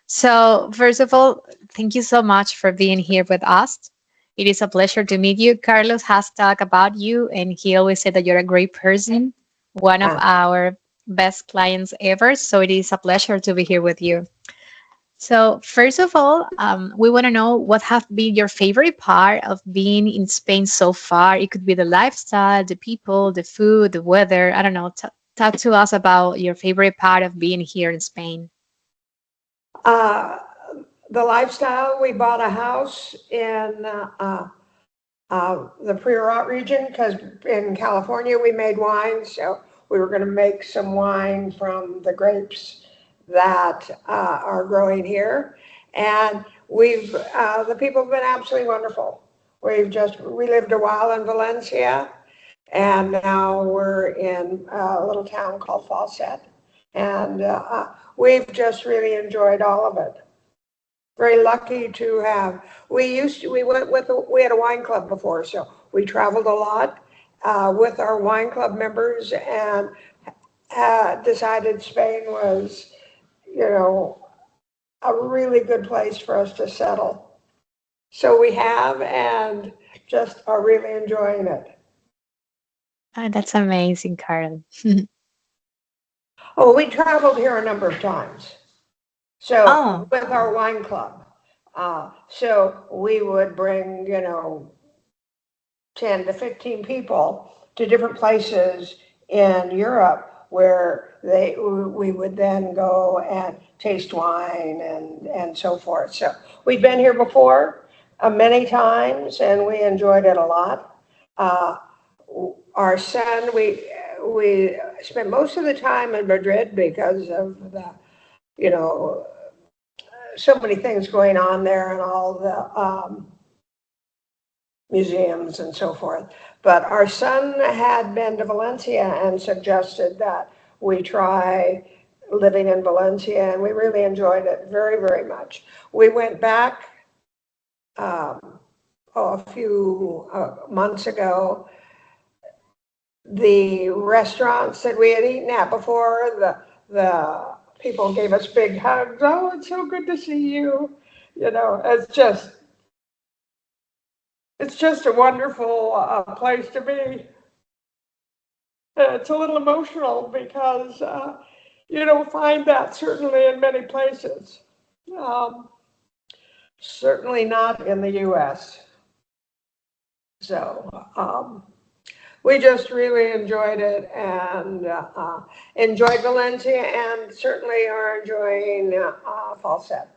So, first of all, thank you so much for being here with us. It is a pleasure to meet you. Carlos has talked about you, and he always said that you're a great person, one of Uh, our best clients ever. So, it is a pleasure to be here with you. So, first of all, we want to know what have been your favorite part of being in Spain so far. It could be the lifestyle, the people, the food, the weather. I don't know. Talk to us about your favorite part of being here in Spain. uh, the lifestyle, we bought a house in the Priorat region because in California we made wine, so we were going to make some wine from the grapes that are growing here. And the people have been absolutely wonderful. We lived a while in Valencia, and now we're in a little town called Falset. And we've just really enjoyed all of it. Very lucky to have. We had a wine club before, so we traveled a lot with our wine club members and decided Spain was, you know, a really good place for us to settle. So we have and just are really enjoying it. That's amazing, Carl. Oh, we traveled here a number of times. So Oh, with our wine club. So we would bring, 10 to 15 people to different places in Europe where we would then go and taste wine and so forth. So we've been here before many times and we enjoyed it a lot. Uh, our son, we spent most of the time in Madrid because of the, you know, so many things going on there and all the museums and so forth. But our son had been to Valencia and suggested that we try living in Valencia, and we really enjoyed it very, very much. We went back um, a few months ago. The restaurants that we had eaten at before, the people gave us big hugs. Oh, it's so good to see you. It's just a wonderful place to be. It's a little emotional because you don't find that certainly in many places. Um, Certainly not in the U.S. So we just really enjoyed it and enjoyed Valencia and certainly are enjoying Falset.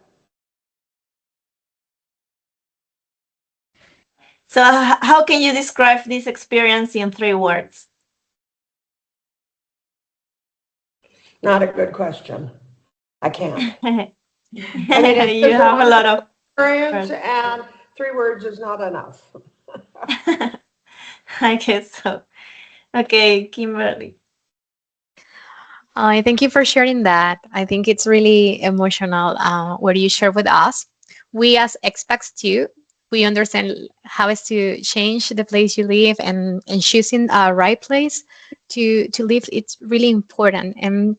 So, how can you describe this experience in 3 words? Not a good question. I can't. I mean, it's You just a have a lot wonderful of experience words. and 3 words is not enough. I guess so. Okay, Kimberly. I thank you for sharing that. I think it's really emotional what you share with us. We as expats too, we understand how is to change the place you live and choosing a right place to live. It's really important. And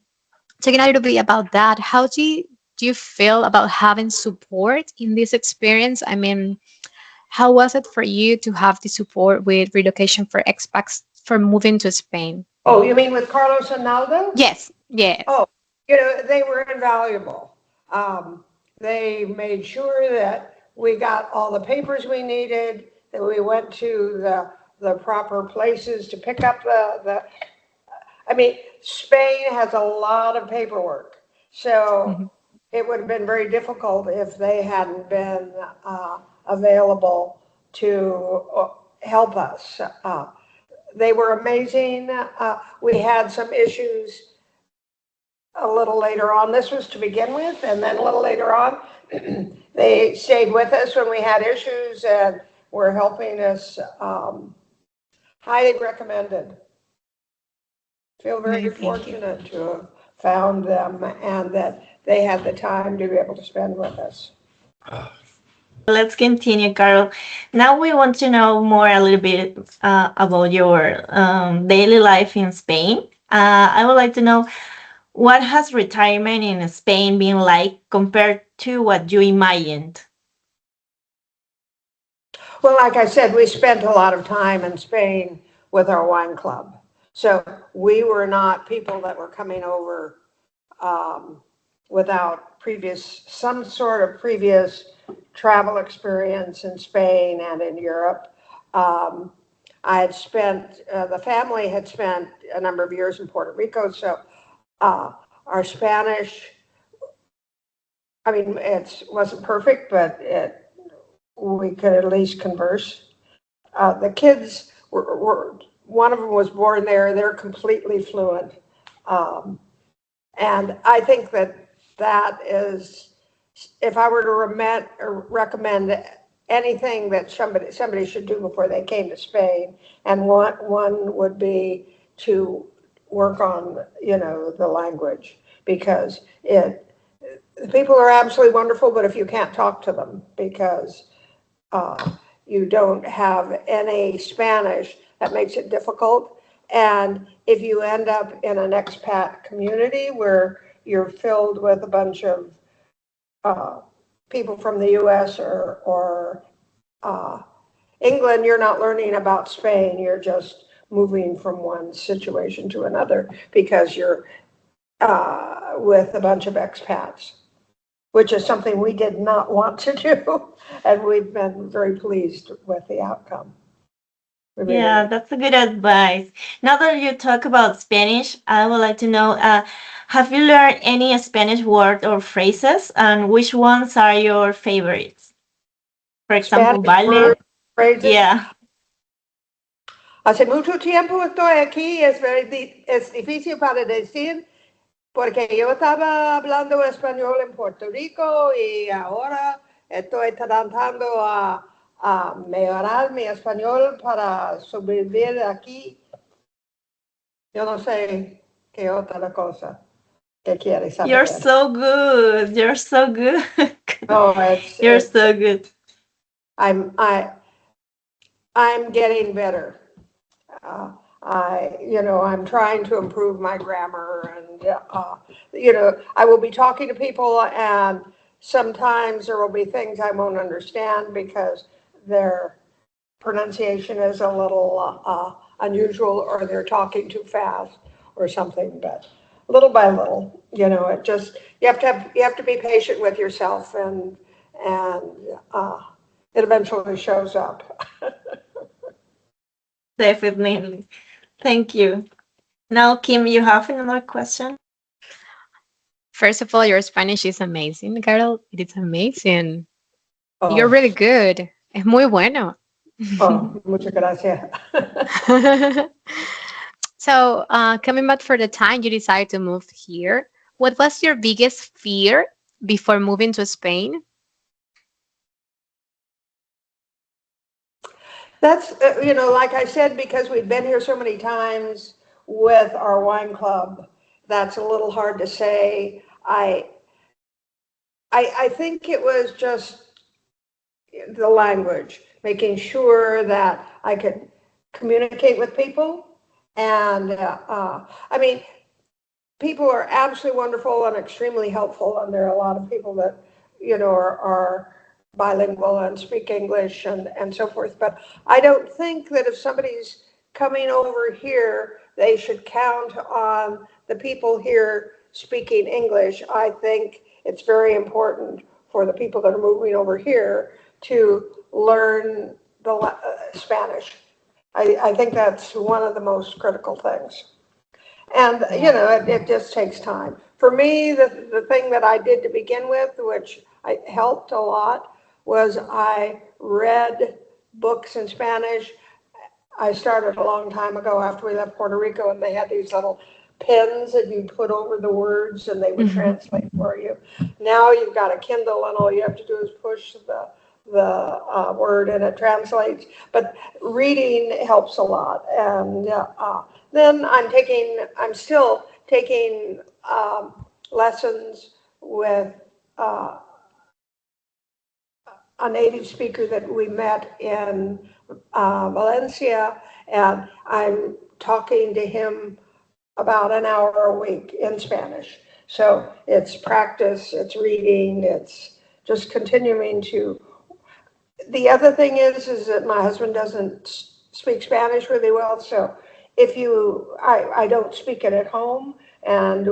talking a little bit about that, how do you feel about having support in this experience? I mean, how was it for you to have the support with relocation for expats for moving to Spain? Oh, you mean with Carlos and Naldo? Yes, yes. Oh, they were invaluable. Um, they made sure that we got all the papers we needed, that we went to the proper places to pick up I mean, Spain has a lot of paperwork. So Mhm. it would have been very difficult if they hadn't been available to help us. They were amazing. We had some issues a little later on. This was to begin with, and then a little later on, they stayed with us when we had issues and were helping us. Highly recommended. Feel very No, thank you. fortunate to have found them and that they had the time to be able to spend with us. Let's continue, Carol. Now we want to know more a little bit about your daily life in Spain. I would like to know What has retirement in Spain been like compared to what you imagined? Well, like I said, we spent a lot of time in Spain with our wine club. So we were not people that were coming over without some sort of previous travel experience in Spain and in Europe. Um, the family had spent a number of years in Puerto Rico, so our Spanish, I mean, it wasn't perfect, but we could at least converse. The kids one of them was born there, they're completely fluent. Um, and I think that is, if I were to recommend anything that somebody should do before they came to Spain, and one would be to work on, the language, because the people are absolutely wonderful, but if you can't talk to them because you don't have any Spanish, that makes it difficult. And if you end up in an expat community where you're filled with a bunch of uh, people from the US or England, you're not learning about Spain. You're just moving from one situation to another because you're with a bunch of expats, which is something we did not want to do. And we've been very pleased with the outcome. Yeah, Really. that's a good advice. Now that you talk about Spanish, I would like to know, have you learned any Spanish word or phrases, and which ones are your favorites? For example, Spanish vale. words, phrases. Yeah. Hace mucho tiempo estoy aquí, es difícil para decir, porque yo estaba hablando español en Puerto Rico y ahora estoy tratando a mejorar mi español para sobrevivir aquí. Yo no sé qué otra cosa que quieres You're saber. so good. You're so good. No, You're so good. I'm, I, I'm getting better. Uh, I'm trying to improve my grammar, and I will be talking to people, and sometimes there will be things I won't understand because their pronunciation is a little unusual, or they're talking too fast, or something. But little by little, you have to be patient with yourself, and it eventually shows up. Definitely. Thank you. Now, Kim, you have another question? First of all, your Spanish is amazing, Carol. It is amazing. You're Oh, really good. Es muy bueno. oh, muchas gracias. So, coming back for the time you decided to move here, what was your biggest fear before moving to Spain? That's, like I said, because we've been here so many times with our wine club, that's a little hard to say. I think it was just the language, making sure that I could communicate with people. And I mean, people are absolutely wonderful and extremely helpful, and there are a lot of people that are bilingual and speak English and so forth. But I don't think that if somebody's coming over here, they should count on the people here speaking English. I think it's very important for the people that are moving over here to learn the Spanish. I think that's one of the most critical things. And, Yeah. it just takes time. For me, the thing that I did to begin with, which helped a lot, was I read books in Spanish. I started a long time ago after we left Puerto Rico, and they had these little pens that you put over the words and they would translate for you. Now you've got a Kindle, and all you have to do is push the word and it translates. But reading helps a lot. And then I'm still taking lessons with uh, a native speaker that we met in Valencia, and I'm talking to him about an hour a week in Spanish. So it's practice, it's reading, it's just continuing to. The other thing is that my husband doesn't speak Spanish really well, so I don't speak it at home, and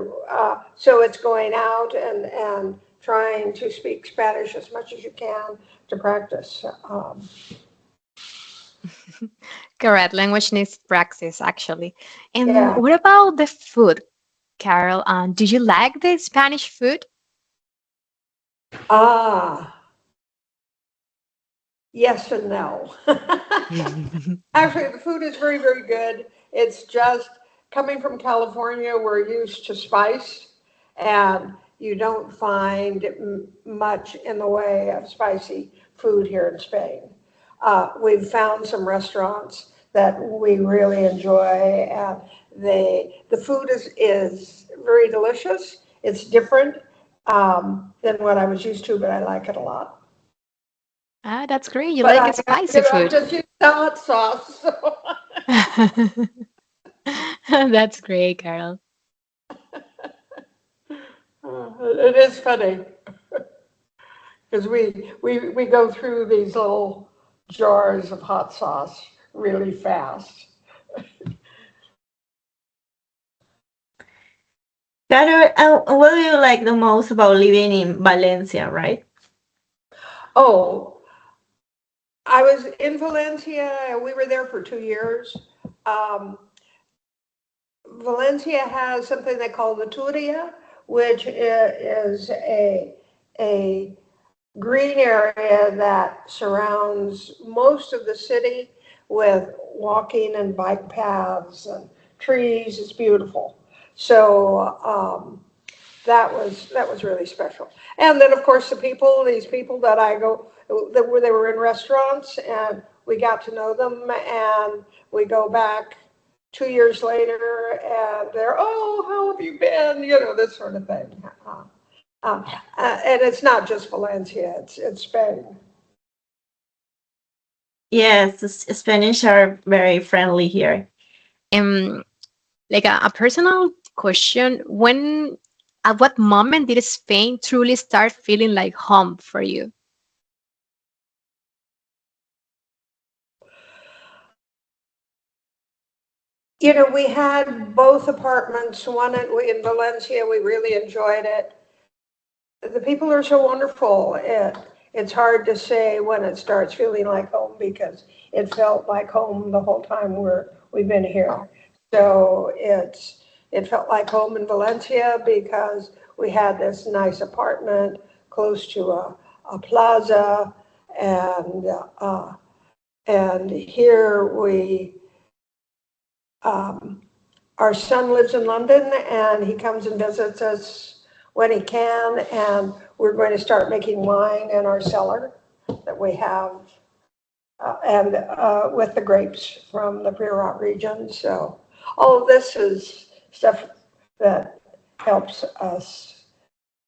so it's going out and trying to speak Spanish as much as you can to practice. Correct. Language needs practice, actually. And Yeah. what about the food, Carol? Do you like the Spanish food? Ah, yes and no. Actually, the food is very, very good. It's just coming from California, we're used to spice, and you don't find much in the way of spicy food here in Spain. We've found some restaurants that we really enjoy, and the food is very delicious. It's different than what I was used to, but I like it a lot. Ah, that's great. You But like I, a spicy I'm food. just used to hot sauce. So. That's great, Carol. It is funny because we go through these little jars of hot sauce really fast. Carol, what do you like the most about living in Valencia, right? Oh, I was in Valencia. We were there for 2 years. Um, Valencia has something they call the Turia, which is a green area that surrounds most of the city with walking and bike paths and trees. It's beautiful. So that was really special. And then of course these people that I go that were they were in restaurants and we got to know them and we go back 2 years later and they're, oh, how have you been? This sort of thing. And it's not just Valencia, it's Spain. Yes, Spanish are very friendly here. Um, like a personal question, at what moment did Spain truly start feeling like home for you? We had both apartments, one in Valencia, we really enjoyed it. The people are so wonderful. It's hard to say when it starts feeling like home because it felt like home the whole time we've been here. So it felt like home in Valencia because we had this nice apartment close to a plaza, and and here um, our son lives in London and he comes and visits us when he can. And we're going to start making wine in our cellar that we have, and with the grapes from the Priorat region. So all of this is stuff that helps us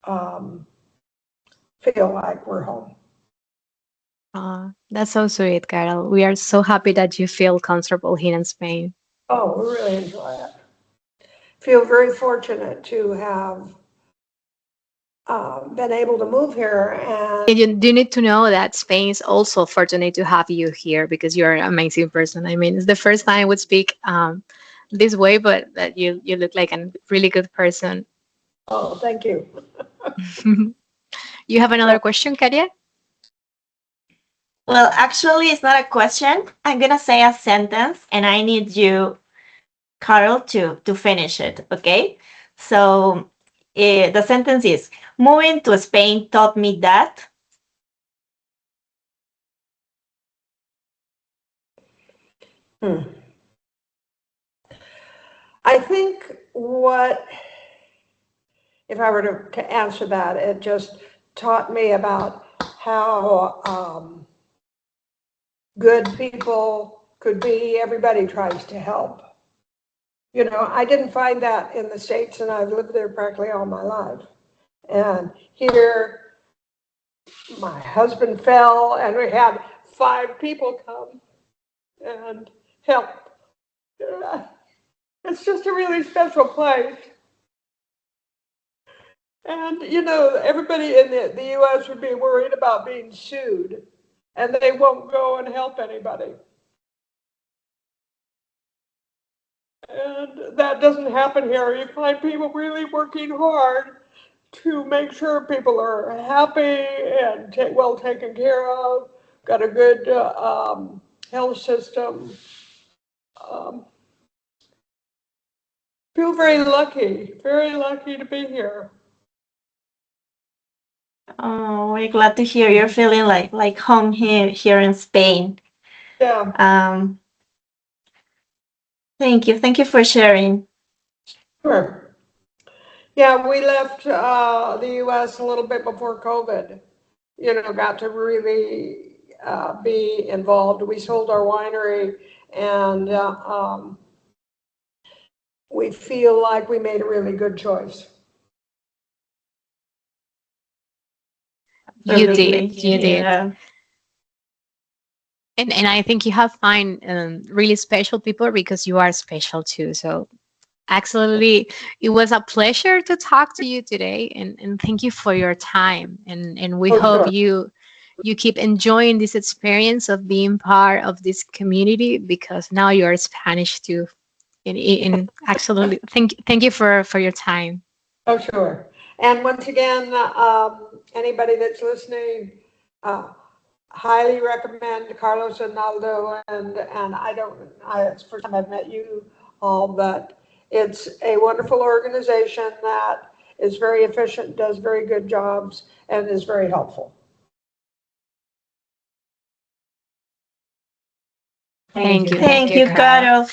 um, feel like we're home. That's so sweet, Carol. We are so happy that you feel comfortable here in Spain. Oh, we really enjoy it. Feel very fortunate to have been able to move here. And And you do need to know that Spain is also fortunate to have you here because you're an amazing person. I mean, it's the first time I would speak this way, but that you look like a really good person. oh, thank you. You have another question, Katia? Well, actually, it's not a question. I'm gonna say a sentence, and I need you, Carol, to finish it. Okay? So, the sentence is: moving to Spain taught me that. Hmm. I think if I were to answer that, it just taught me about how good people could be. Everybody tries to help. I didn't find that in the States, and I've lived there practically all my life. And here, my husband fell, and we had 5 people come and help. It's just a really special place. And, you know, everybody in the US would be worried about being sued, and they won't go and help anybody. And that doesn't happen here. You find people really working hard to make sure people are happy and well taken care of, got a good health system. Um, feel very lucky to be here. Oh, we're glad to hear you're feeling like home here in Spain. Yeah, Thank you for sharing. sure. Yeah, we left the US a little bit before COVID. You know, got to really be involved. We sold our winery, and we feel like we made a really good choice. You Absolutely. did. You did. Yeah. And I think you have find really special people because you are special too. So absolutely, it was a pleasure to talk to you today, and thank you for your time. And we Oh, hope sure. you keep enjoying this experience of being part of this community because now you're Spanish too. And absolutely, thank you for your time. Oh, sure. And once again, anybody that's listening, uh, highly recommend Carlos and Naldo. And it's the first time I've met you all, but it's a wonderful organization that is very efficient, does very good jobs, and is very helpful. Thank you, Thank you, Carol. Carol.